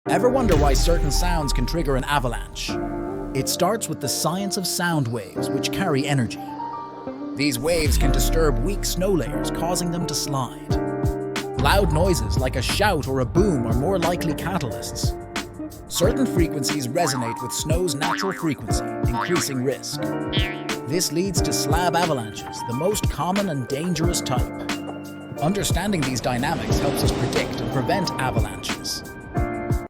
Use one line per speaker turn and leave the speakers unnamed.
Ever wonder why certain sounds can trigger an avalanche? It starts with the science of sound waves, which carry energy. These waves can disturb weak snow layers, causing them to slide. Loud noises like a shout or a boom are more likely catalysts. Certain frequencies resonate with snow's natural frequency, increasing risk. This leads to slab avalanches, the most common and dangerous type. Understanding these dynamics helps us predict and prevent avalanches.